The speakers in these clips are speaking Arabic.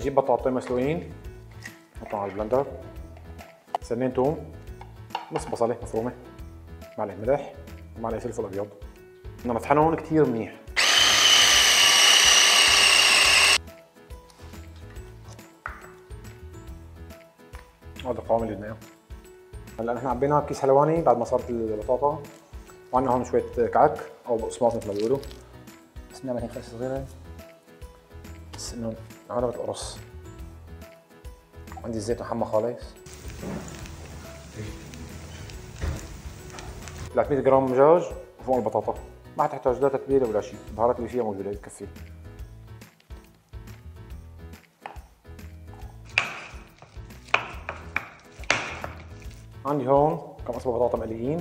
نجيب بطاطين مسلوقين نحطهم على البلندر، سنين توم، نص بصله مفرومه، معلقه ملح ومعلقه فلفل ابيض، بدنا نطحنهم كثير منيح. هذا القوام اللي بدنا اياه. هلا نحن عبينا بكيس حلواني بعد ما صارت البطاطا، وعندنا هون شويه كعك او بقسماط مثل ما بيقولوا، بس بنعمل هيك خلصه صغيره بس انه هذا بتقرص. عندي الزيت محمى خالص، 300 جرام دجاج وفوق البطاطا، ما حتحتاج لا تتبيله ولا شيء، البهارات اللي فيها موجوده بتكفي. عندي هون كم قصبة بطاطا مقليين،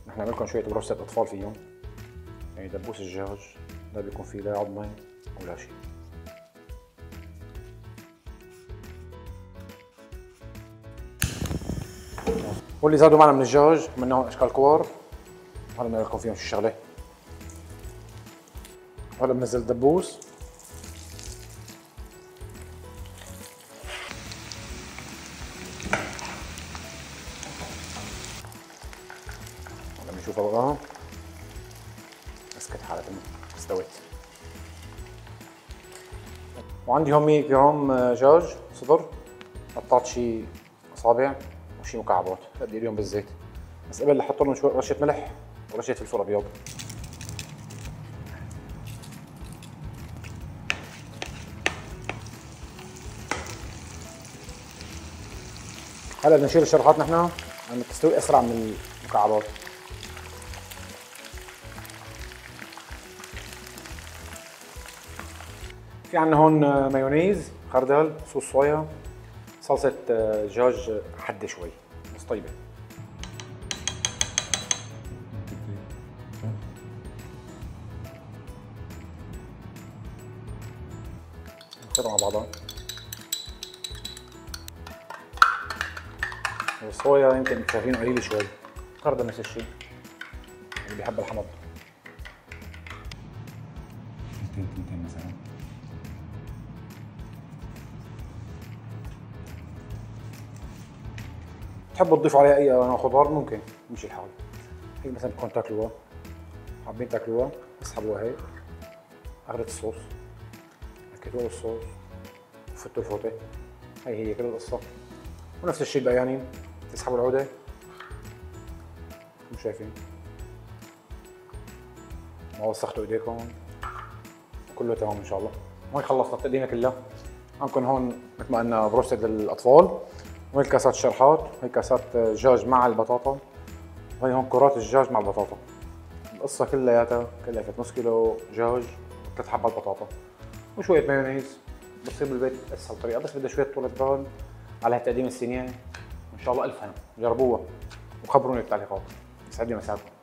نحن نعمل لكم شوية بروستة أطفال فيهم، يعني دبوس الدجاج لا بيكون فيه لا عظمة ولا شيء. واللي زادوا معنا من الدجاج عملنا هون أشكال كور، هلا بنقول لكم فيهم شو الشغلة. هلا بنزل الدبوس، هلا بنشوفها بقى مسكت حالها استوت. وعندي هون 100 جرام دجاج صدر، قطعت شي أصابع وشي مكعبات، بدي اليوم بالزيت، بس قبل احط لهم شوي رشة ملح ورشة فلفل أبيض. هلا بدنا نشيل الشرحات نحن لما تستوي اسرع من المكعبات. في عندنا هون مايونيز، خردل، صوص صويا، صلصة دجاج حادة شوي بس طيبة. نخلطها مع بعضها. الصويا يمكن شايفينه قليل شوي، خردل نفس الشيء اللي بيحب الحمض. تنتين مثلا. تحبوا تضيفوا عليها اي نوع خضار ممكن يمشي الحال. هيك مثلا بدكم تاكلوها، حابين تاكلوها اسحبوها هيك، اخذت الصوص، ركيتوها بالصوص وفتوا الفوطه، هي كل القصه. ونفس الشيء البيانين، تسحبوا العوده مو شايفين، ما وسختوا ايديكم، كله تمام ان شاء الله. هون خلصنا التقديمه كلها. عندكم هون مثل ما قلنا بروستد للاطفال، وهي كاسات الشرحات، وهي كاسات دجاج مع البطاطا، وهي هون كرات الدجاج مع البطاطا. القصه كلياتها كلفت نص كيلو دجاج وثلاث حبات بطاطا وشويه مايونيز، بتصير بالبيت اسهل طريقه، بس بدها شويه طولة بال على هالتقديمه الصينيه. وان شاء الله الف هنا، جربوها وخبروني بالتعليقات. يسعد لي مساكم.